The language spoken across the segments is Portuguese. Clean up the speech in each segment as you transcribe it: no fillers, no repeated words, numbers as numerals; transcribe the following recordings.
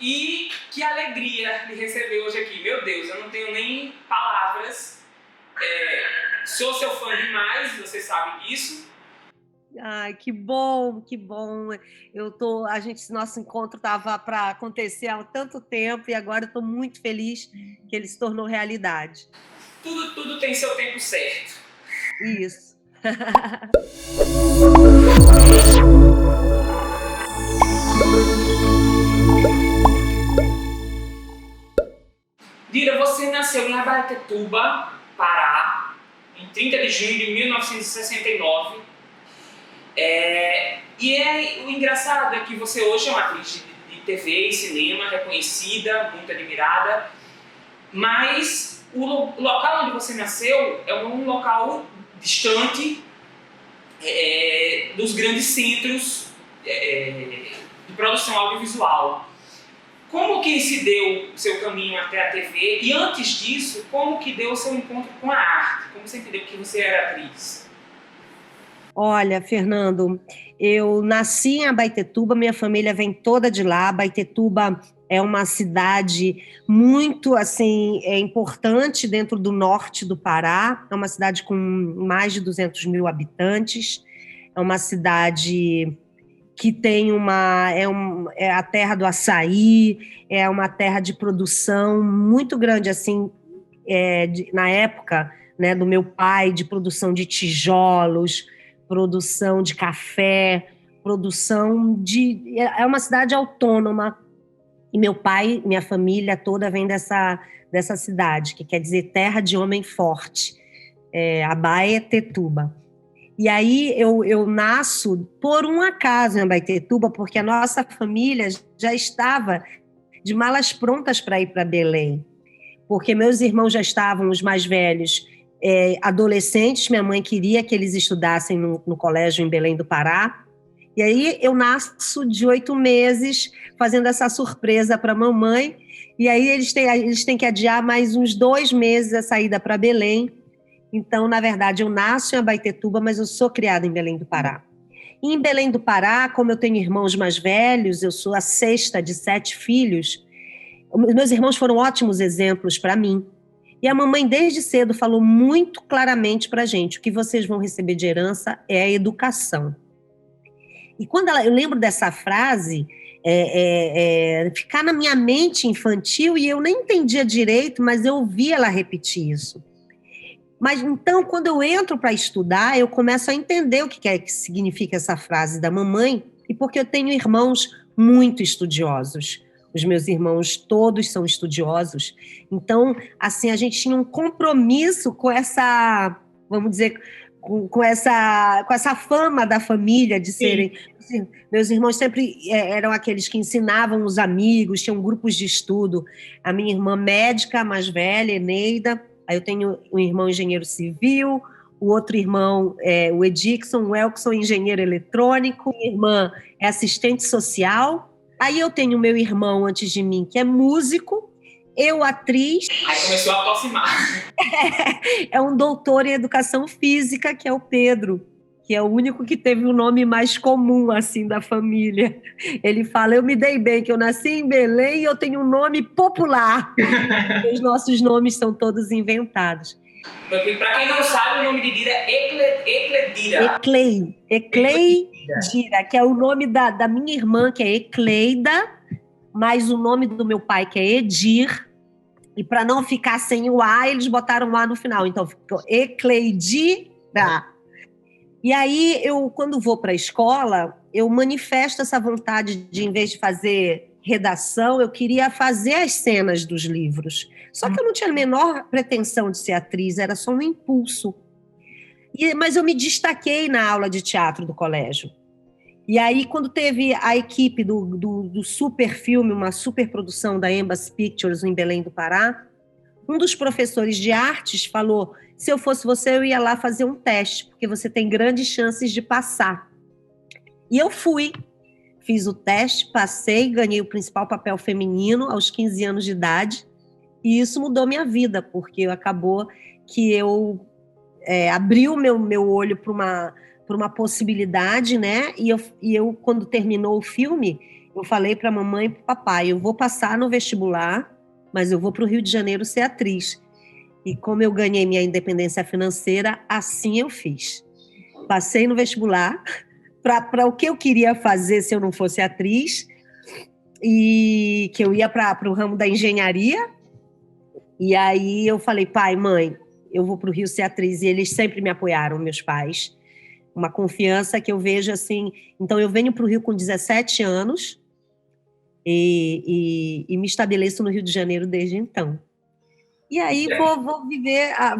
E que alegria me receber hoje aqui. Meu Deus, eu não tenho nem palavras. Sou seu fã demais, você sabe disso. Ai, que bom, que bom. Nosso encontro estava para acontecer há tanto tempo e agora eu estou muito feliz que ele se tornou realidade. Tudo tem seu tempo certo. Isso. Dira, você nasceu em Abaetetuba, Pará, em 30 de junho de 1969. O engraçado é que você hoje é uma atriz de TV e cinema, reconhecida, muito admirada, mas o local onde você nasceu é um local distante dos grandes centros de produção audiovisual. Como que se deu o seu caminho até a TV? E antes disso, como que deu o seu encontro com a arte? Como você entendeu que você era atriz? Olha, Fernando, eu nasci em Abaetetuba, minha família vem toda de lá. Abaetetuba é uma cidade muito assim importante dentro do norte do Pará. É uma cidade com mais de 200 mil habitantes. É uma cidade que tem é a terra do açaí, é uma terra de produção muito grande, assim, na época, né, do meu pai, de produção de tijolos, produção de café, é uma cidade autônoma, e meu pai, minha família toda vem dessa cidade, que quer dizer terra de homem forte, Abaetetuba. E aí eu nasço por um acaso em Abaetetuba, porque a nossa família já estava de malas prontas para ir para Belém, porque meus irmãos já estavam, os mais velhos, adolescentes, minha mãe queria que eles estudassem no colégio em Belém do Pará, e aí eu nasço de 8 meses, fazendo essa surpresa para a mamãe, e aí eles têm que adiar mais uns 2 meses a saída para Belém. Então, na verdade, eu nasço em Abaetetuba, mas eu sou criada em Belém do Pará. E em Belém do Pará, como eu tenho irmãos mais velhos, eu sou a sexta de 7 filhos, meus irmãos foram ótimos exemplos para mim. E a mamãe, desde cedo, falou muito claramente para a gente: o que vocês vão receber de herança é a educação. E eu lembro dessa frase, ficar na minha mente infantil, e eu nem entendia direito, mas eu ouvi ela repetir isso. Mas então, quando eu entro para estudar, eu começo a entender o que significa essa frase da mamãe, e porque eu tenho irmãos muito estudiosos. Os meus irmãos todos são estudiosos. Então, assim, a gente tinha um compromisso com essa, vamos dizer, com essa fama da família de serem. Sim. Meus irmãos sempre eram aqueles que ensinavam os amigos, tinham grupos de estudo. A minha irmã médica, a mais velha, Eneida. Aí eu tenho um irmão engenheiro civil, o outro irmão o Edixon, o Elkson, engenheiro eletrônico, minha irmã é assistente social. Aí eu tenho meu irmão antes de mim, que é músico, eu atriz. Aí começou a aproximar. É um doutor em educação física, que é o Pedro, que é o único que teve o nome mais comum, assim, da família. Ele fala: eu me dei bem, que eu nasci em Belém e eu tenho um nome popular. Os nossos nomes são todos inventados. Para quem não sabe, o nome de Dira é Ecledira. Ecleidira, que é o nome da minha irmã, que é Ecleida, mais o nome do meu pai, que é Edir. E para não ficar sem o A, eles botaram o A no final. Então ficou Ecleidira. E aí, quando vou para a escola, eu manifesto essa vontade de, em vez de fazer redação, eu queria fazer as cenas dos livros. Só que eu não tinha a menor pretensão de ser atriz, era só um impulso. Mas eu me destaquei na aula de teatro do colégio. E aí, quando teve a equipe do super filme, uma super produção da Embassy Pictures em Belém do Pará, um dos professores de artes falou: se eu fosse você, eu ia lá fazer um teste, porque você tem grandes chances de passar. E eu fui, fiz o teste, passei, ganhei o principal papel feminino aos 15 anos de idade, e isso mudou minha vida, porque acabou que eu abri o meu olho para uma possibilidade, né? E eu, quando terminou o filme, eu falei para a mamãe e para o papai, eu vou passar no vestibular, mas eu vou para o Rio de Janeiro ser atriz. E como eu ganhei minha independência financeira, assim eu fiz. Passei no vestibular para o que eu queria fazer se eu não fosse atriz, e que eu ia para o ramo da engenharia. E aí eu falei, pai, mãe, eu vou para o Rio ser atriz. E eles sempre me apoiaram, meus pais. Uma confiança que eu vejo assim. Então eu venho para o Rio com 17 anos e me estabeleço no Rio de Janeiro desde então. E aí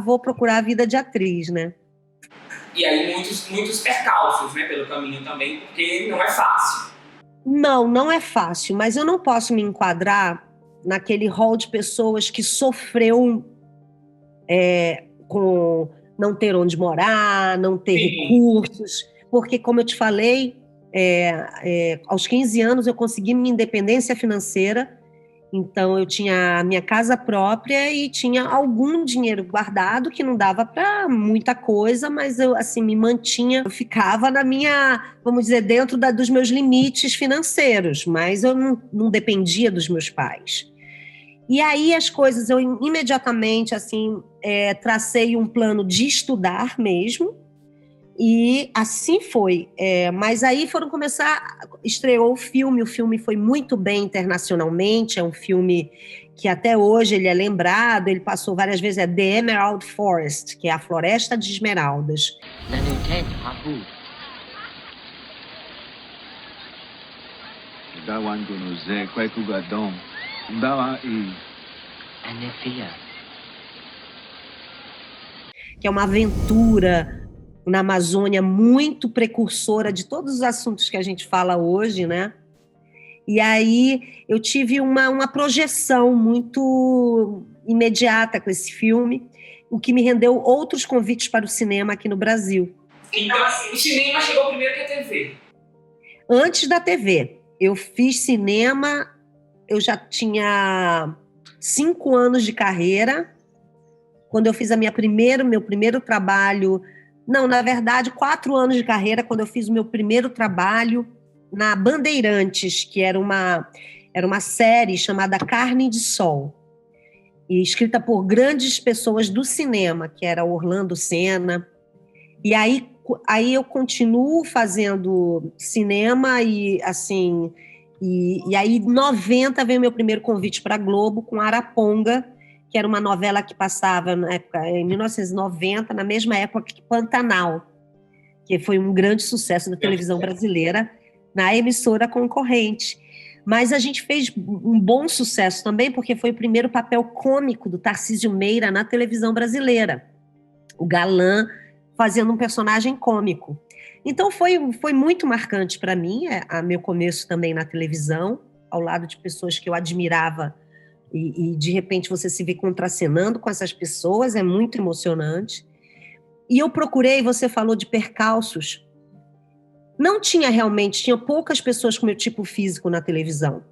vou procurar a vida de atriz, né? E aí muitos percalços, né, pelo caminho também, porque não é fácil. Não é fácil, mas eu não posso me enquadrar naquele rol de pessoas que sofreu com não ter onde morar, não ter recursos, porque, como eu te falei, aos 15 anos eu consegui minha independência financeira. Então, eu tinha a minha casa própria e tinha algum dinheiro guardado, que não dava para muita coisa, mas eu, assim, me mantinha, eu ficava na minha, vamos dizer, dentro dos meus limites financeiros, mas eu não dependia dos meus pais. E aí as coisas, eu imediatamente, assim, tracei um plano de estudar mesmo, e assim foi. Mas aí estreou o filme foi muito bem internacionalmente, é um filme que até hoje ele é lembrado, ele passou várias vezes, é The Emerald Forest, que é a Floresta de Esmeraldas. Que é uma aventura na Amazônia muito precursora de todos os assuntos que a gente fala hoje, né? E aí eu tive uma projeção muito imediata com esse filme, o que me rendeu outros convites para o cinema aqui no Brasil. Então, o cinema chegou primeiro que a TV? Antes da TV. Eu fiz cinema, eu já tinha 5 anos de carreira, quando eu fiz meu primeiro trabalho. Não, na verdade, 4 anos de carreira, quando eu fiz o meu primeiro trabalho na Bandeirantes, que era uma série chamada Carne de Sol, e escrita por grandes pessoas do cinema, que era Orlando Senna. E aí eu continuo fazendo cinema e, assim, e aí em 90 veio meu primeiro convite para a Globo com Araponga, que era uma novela que passava na época, em 1990, na mesma época que Pantanal, que foi um grande sucesso da televisão brasileira, na emissora concorrente. Mas a gente fez um bom sucesso também, porque foi o primeiro papel cômico do Tarcísio Meira na televisão brasileira. O galã fazendo um personagem cômico. Então foi muito marcante para mim, meu começo também na televisão, ao lado de pessoas que eu admirava, e de repente você se vê contracenando com essas pessoas, é muito emocionante. E eu procurei, você falou de percalços, não tinha realmente, tinha poucas pessoas com meu tipo físico na televisão.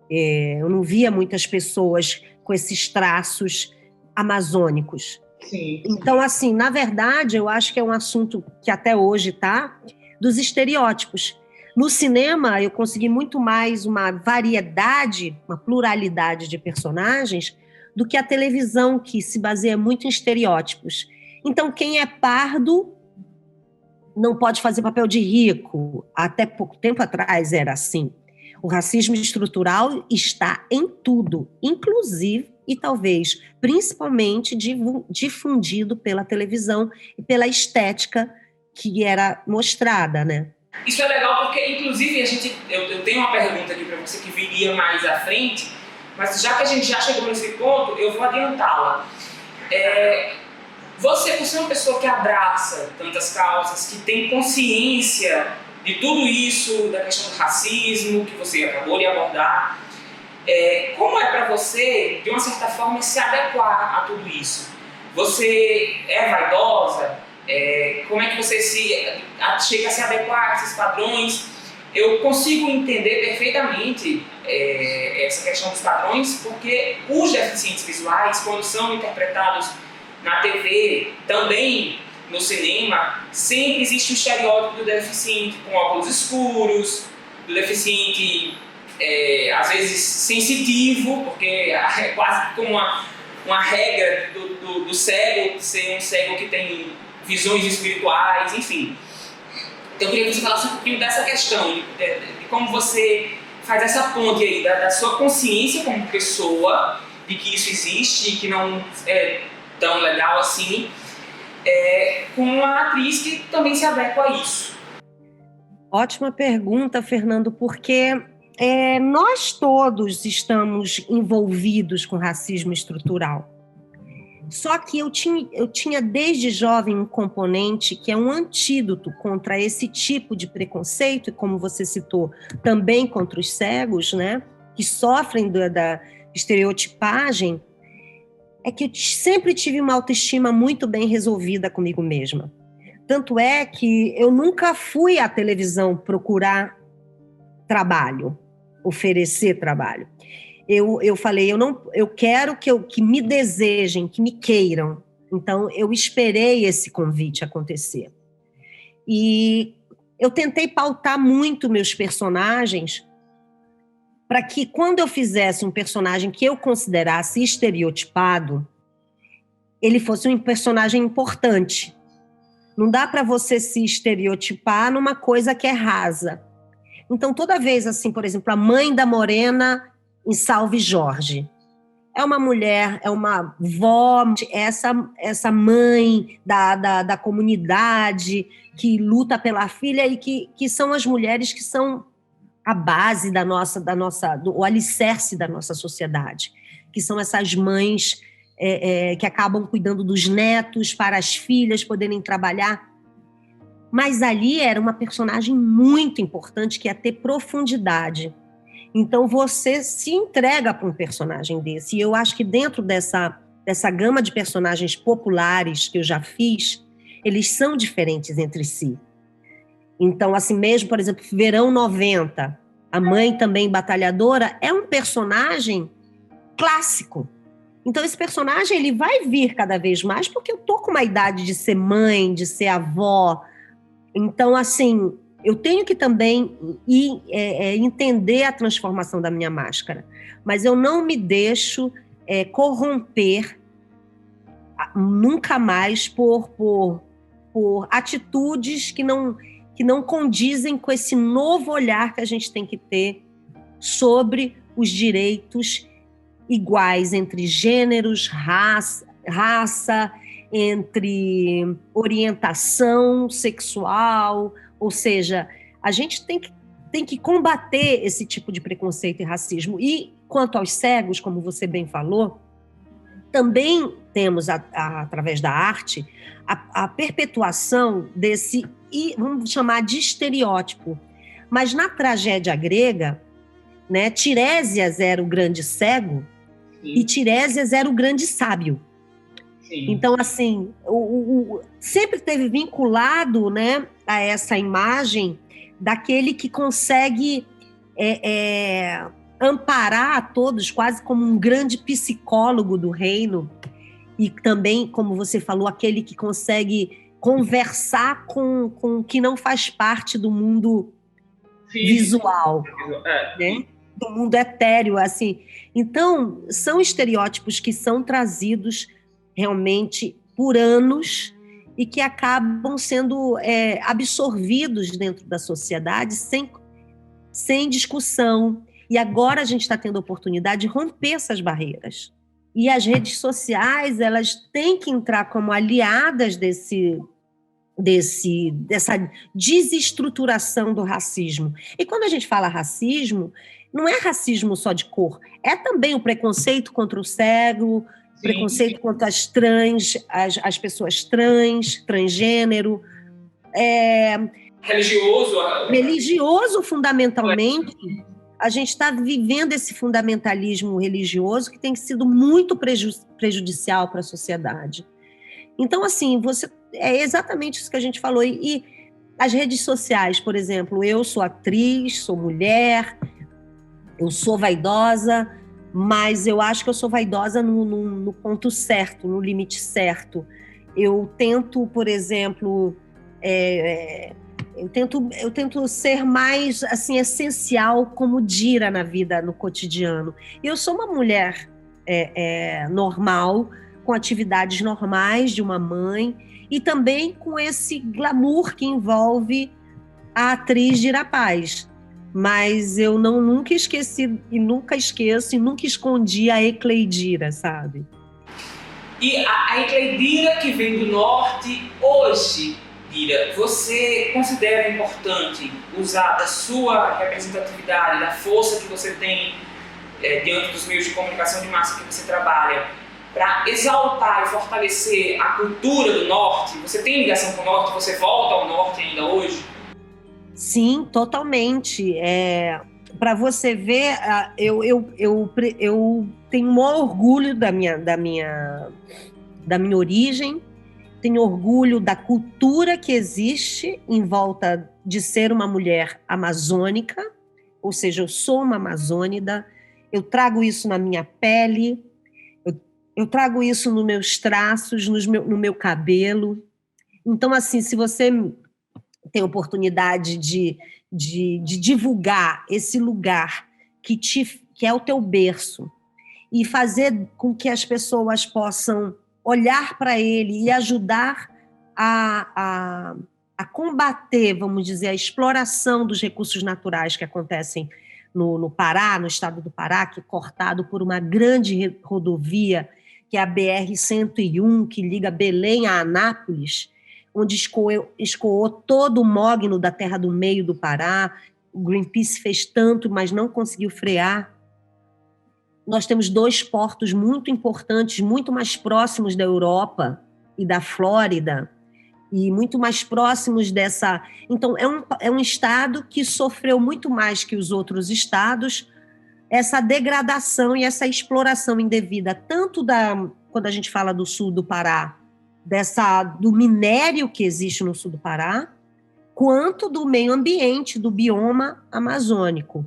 Eu não via muitas pessoas com esses traços amazônicos. Sim. Então, assim, na verdade, eu acho que é um assunto que até hoje está dos estereótipos. No cinema, eu consegui muito mais uma variedade, uma pluralidade de personagens do que a televisão, que se baseia muito em estereótipos. Então, quem é pardo não pode fazer papel de rico. Até pouco tempo atrás era assim. O racismo estrutural está em tudo, inclusive e talvez principalmente difundido pela televisão e pela estética que era mostrada, né? Isso é legal porque, inclusive, eu tenho uma pergunta aqui para você que viria mais à frente, mas já que a gente já chegou nesse ponto, eu vou adiantá-la. Você é uma pessoa que abraça tantas causas, que tem consciência de tudo isso, da questão do racismo, que você acabou de abordar. Como é para você, de uma certa forma, se adequar a tudo isso? Você é vaidosa? Como é que você chega a se adequar a esses padrões? Eu consigo entender perfeitamente essa questão dos padrões, porque os deficientes visuais, quando são interpretados na TV, também no cinema, sempre existe o estereótipo do deficiente com óculos escuros, do deficiente às vezes sensitivo, porque é quase como uma regra do cego ser um cego que tem visões espirituais, enfim. Então eu queria que você falasse um pouquinho dessa questão, de como você faz essa ponte aí, da sua consciência como pessoa, de que isso existe e que não é tão legal assim, com uma atriz que também se adequa a isso. Ótima pergunta, Fernando, porque nós todos estamos envolvidos com racismo estrutural. Só que eu tinha desde jovem um componente que é um antídoto contra esse tipo de preconceito, e como você citou, também contra os cegos, né, que sofrem da estereotipagem, é que eu sempre tive uma autoestima muito bem resolvida comigo mesma. Tanto é que eu nunca fui à televisão procurar trabalho, oferecer trabalho. Eu falei, eu quero que me desejem, que me queiram. Então, eu esperei esse convite acontecer. E eu tentei pautar muito meus personagens para que, quando eu fizesse um personagem que eu considerasse estereotipado, ele fosse um personagem importante. Não dá para você se estereotipar numa coisa que é rasa. Então, toda vez, assim, por exemplo, a mãe da Morena em Salve Jorge. É uma mulher, é uma vó, essa mãe da comunidade que luta pela filha e que são as mulheres que são a base o alicerce da nossa sociedade, que são essas mães que acabam cuidando dos netos para as filhas poderem trabalhar. Mas ali era uma personagem muito importante que ia ter profundidade. Então você se entrega para um personagem desse. E eu acho que dentro dessa gama de personagens populares que eu já fiz, eles são diferentes entre si. Então, assim mesmo, por exemplo, Verão 90, a mãe também batalhadora, é um personagem clássico. Então, esse personagem ele vai vir cada vez mais porque eu tô com uma idade de ser mãe, de ser avó. Então, assim, eu tenho que também entender a transformação da minha máscara, mas eu não me deixo corromper nunca mais por atitudes que não condizem com esse novo olhar que a gente tem que ter sobre os direitos iguais entre gêneros, raça, entre orientação sexual. Ou seja, a gente tem que combater esse tipo de preconceito e racismo. E quanto aos cegos, como você bem falou, também temos, através da arte, a perpetuação desse, vamos chamar de estereótipo. Mas na tragédia grega, né, Tiresias era o grande cego. Sim. E Tiresias era o grande sábio. Sim. Então, assim, sempre esteve vinculado, né, a essa imagem daquele que consegue amparar a todos, quase como um grande psicólogo do reino, e também, como você falou, aquele que consegue conversar com o que não faz parte do mundo visual, né? Do mundo etéreo, assim. Então, são estereótipos que são trazidos realmente por anos e que acabam sendo absorvidos dentro da sociedade sem discussão. E agora a gente está tendo a oportunidade de romper essas barreiras. E as redes sociais, elas têm que entrar como aliadas dessa desestruturação do racismo. E quando a gente fala racismo, não é racismo só de cor, é também o preconceito contra o cego, sim, preconceito contra as trans, as pessoas transgênero. Religioso, fundamentalmente. A gente está vivendo esse fundamentalismo religioso que tem sido muito prejudicial para a sociedade. Então, assim, é exatamente isso que a gente falou. E as redes sociais, por exemplo, eu sou atriz, sou mulher, eu sou vaidosa, mas eu acho que eu sou vaidosa no ponto certo, no limite certo. Eu tento, por exemplo, Eu tento ser mais assim essencial como Dira na vida, no cotidiano. Eu sou uma mulher normal, com atividades normais de uma mãe e também com esse glamour que envolve a atriz Dira Paz. Mas eu nunca esqueci e nunca esqueço e nunca escondi a Ecleidira, sabe? E a Ecleidira que vem do norte hoje, Dira, você considera importante usar da sua representatividade, da força que você tem diante dos meios de comunicação de massa que você trabalha, para exaltar e fortalecer a cultura do norte? Você tem ligação com o norte? Você volta ao norte ainda hoje? Sim, totalmente. Para você ver, eu tenho um orgulho da minha origem, tenho orgulho da cultura que existe em volta de ser uma mulher amazônica, ou seja, eu sou uma amazônida, eu trago isso na minha pele, eu trago isso nos meus traços, no meu cabelo. Então, assim, se você tem oportunidade de divulgar esse lugar que é o teu berço e fazer com que as pessoas possam olhar para ele e ajudar a combater, vamos dizer, a exploração dos recursos naturais que acontecem no Pará, no estado do Pará, que é cortado por uma grande rodovia, que é a BR-101, que liga Belém a Anápolis, onde escoou todo o mogno da terra do meio do Pará. O Greenpeace fez tanto, mas não conseguiu frear. Nós temos 2 portos muito importantes, muito mais próximos da Europa e da Flórida, e muito mais próximos dessa... Então, é um estado que sofreu muito mais que os outros estados essa degradação e essa exploração indevida, tanto quando a gente fala do sul do Pará, do minério que existe no sul do Pará, quanto do meio ambiente, do bioma amazônico.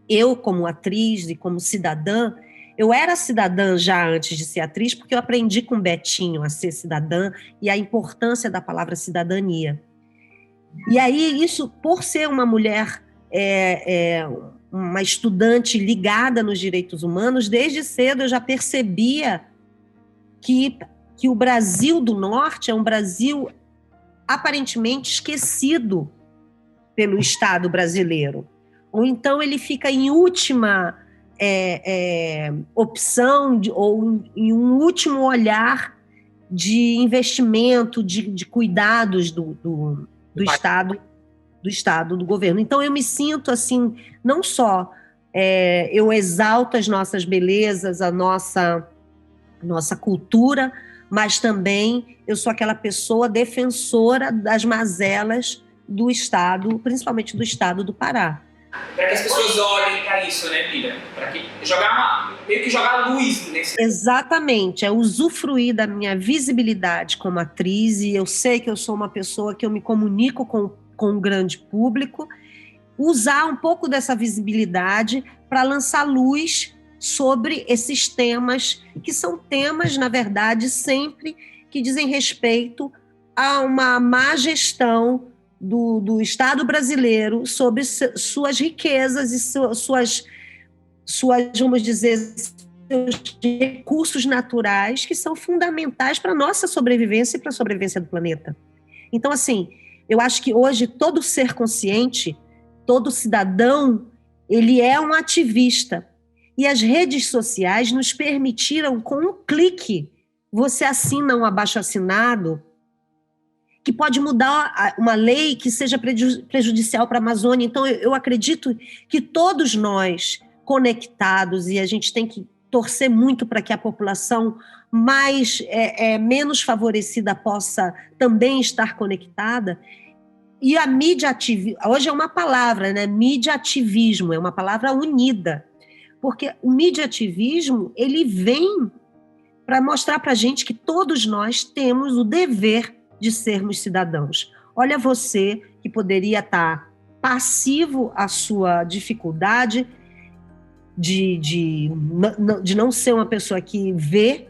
Eu, como atriz e como cidadã, eu era cidadã já antes de ser atriz, porque eu aprendi com Betinho a ser cidadã e a importância da palavra cidadania. E aí, isso, por ser uma mulher, uma estudante ligada nos direitos humanos, desde cedo eu já percebia que o Brasil do Norte é um Brasil aparentemente esquecido pelo Estado brasileiro. Ou então ele fica em última opção, ou em um último olhar de investimento, de cuidados do Estado, do governo. Então eu me sinto assim, não só eu exalto as nossas belezas, a nossa cultura, mas também eu sou aquela pessoa defensora das mazelas do Estado, principalmente do Estado do Pará. Para que as pessoas olhem para isso, né, Bíblia? Para que meio que jogar luz nesse... Exatamente, é usufruir da minha visibilidade como atriz, e eu sei que eu sou uma pessoa que eu me comunico com um grande público, usar um pouco dessa visibilidade para lançar luz sobre esses temas, que são temas, na verdade, sempre que dizem respeito a uma má gestão do Estado brasileiro sobre suas riquezas e suas, vamos dizer, seus recursos naturais, que são fundamentais para a nossa sobrevivência e para a sobrevivência do planeta. Então, assim, eu acho que hoje todo ser consciente, todo cidadão, ele é um ativista. E as redes sociais nos permitiram, com um clique, você assina um abaixo-assinado que pode mudar uma lei que seja prejudicial para a Amazônia. Então, eu acredito que todos nós, conectados, e a gente tem que torcer muito para que a população menos favorecida possa também estar conectada. E a mídia ativismo, hoje é uma palavra, né? Mídia ativismo, é uma palavra unida. Porque o mediativismo, ele vem para mostrar para a gente que todos nós temos o dever de sermos cidadãos. Olha você que poderia estar passivo à sua dificuldade de não ser uma pessoa que vê,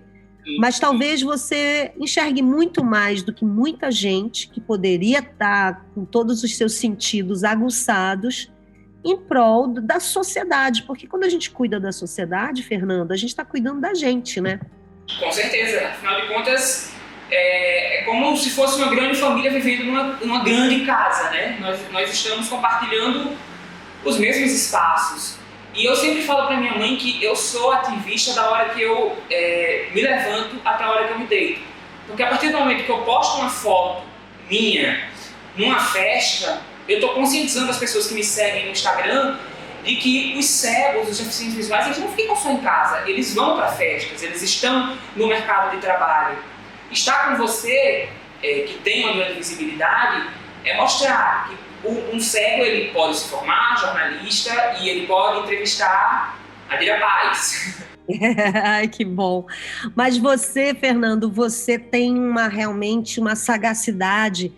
Mas talvez você enxergue muito mais do que muita gente que poderia estar com todos os seus sentidos aguçados em prol da sociedade. Porque quando a gente cuida da sociedade, Fernando, a gente está cuidando da gente, né? Com certeza. Afinal de contas, é como se fosse uma grande família vivendo numa grande casa, né? Nós estamos compartilhando os mesmos espaços. E eu sempre falo para minha mãe que eu sou ativista da hora que eu me levanto até a hora que eu me deito. Porque a partir do momento que eu posto uma foto minha numa festa, eu estou conscientizando as pessoas que me seguem no Instagram de que os cegos, os deficientes visuais, eles não ficam só em casa, eles vão para festas, eles estão no mercado de trabalho. Estar com você, que tem uma grande visibilidade, é mostrar que um cego ele pode se formar jornalista e ele pode entrevistar a Dira Paz. Ai, que bom. Mas você, Fernando, você tem realmente uma sagacidade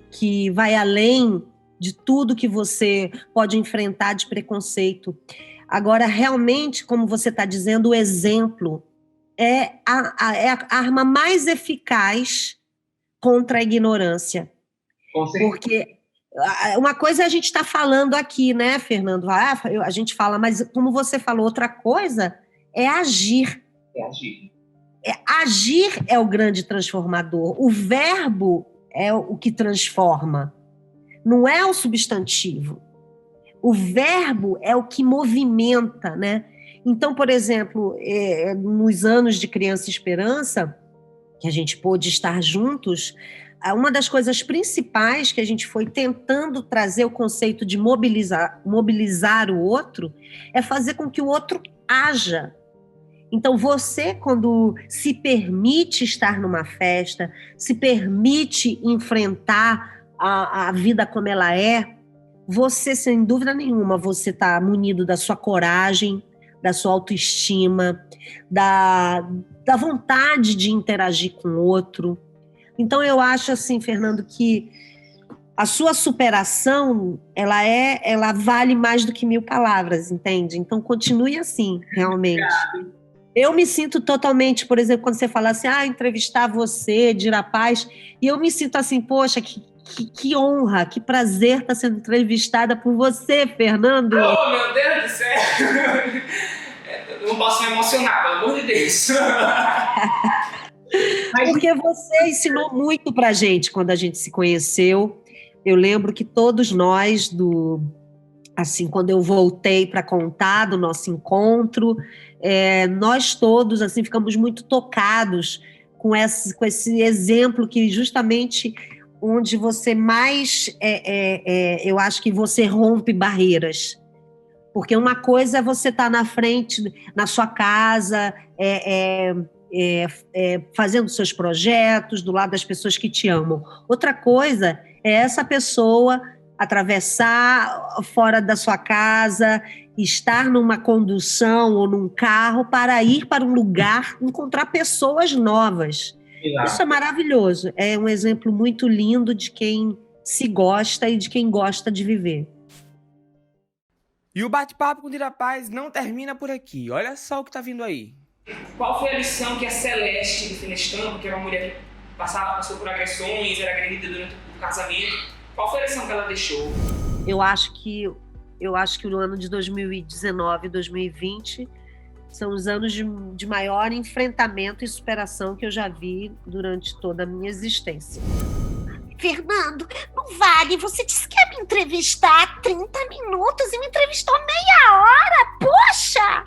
que vai além de tudo que você pode enfrentar de preconceito. Agora, realmente, como você está dizendo, o exemplo é a arma mais eficaz contra a ignorância. Com certeza. Porque uma coisa a gente está falando aqui, né, Fernando? A gente fala, mas como você falou, outra coisa é agir. Agir é o grande transformador. O verbo é o que transforma. Não é o substantivo. O verbo é o que movimenta, né? Então, por exemplo, nos anos de Criança Esperança, que a gente pôde estar juntos, uma das coisas principais que a gente foi tentando trazer o conceito de mobilizar o outro é fazer com que o outro haja. Então, você, quando se permite estar numa festa, se permite enfrentar a vida como ela é, você, sem dúvida nenhuma, você está munido da sua coragem, da sua autoestima, da vontade de interagir com o outro. Então, eu acho assim, Fernando, que a sua superação, ela vale mais do que 1000 palavras, entende? Então, continue assim, realmente. Obrigado. Eu me sinto totalmente, por exemplo, quando você fala assim, entrevistar você, Dira Paz, e eu me sinto assim, poxa, que honra, que prazer estar sendo entrevistada por você, Fernando. Oh, meu Deus do céu! Eu não posso me emocionar, pelo amor de Deus. Porque você ensinou muito pra gente quando a gente se conheceu. Eu lembro que todos nós, assim, quando eu voltei para contar do nosso encontro, nós todos assim, ficamos muito tocados com esse exemplo que justamente onde você mais, eu acho que você rompe barreiras. Porque uma coisa é você estar na frente, na sua casa, fazendo seus projetos, do lado das pessoas que te amam. Outra coisa é essa pessoa atravessar fora da sua casa, estar numa condução ou num carro para ir para um lugar, encontrar pessoas novas. Exato. Isso é maravilhoso. É um exemplo muito lindo de quem se gosta e de quem gosta de viver. E o bate-papo com Dira Paz não termina por aqui. Olha só o que está vindo aí. Qual foi a lição que a Celeste de Fenestampo, que era uma mulher que passou por agressões, era agredida durante o casamento, qual foi a lição que ela deixou? Eu acho que no ano de 2019 e 2020 são os anos de maior enfrentamento e superação que eu já vi durante toda a minha existência. Fernando, não vale. Você disse que ia me entrevistar 30 minutos e me entrevistou meia hora. Poxa!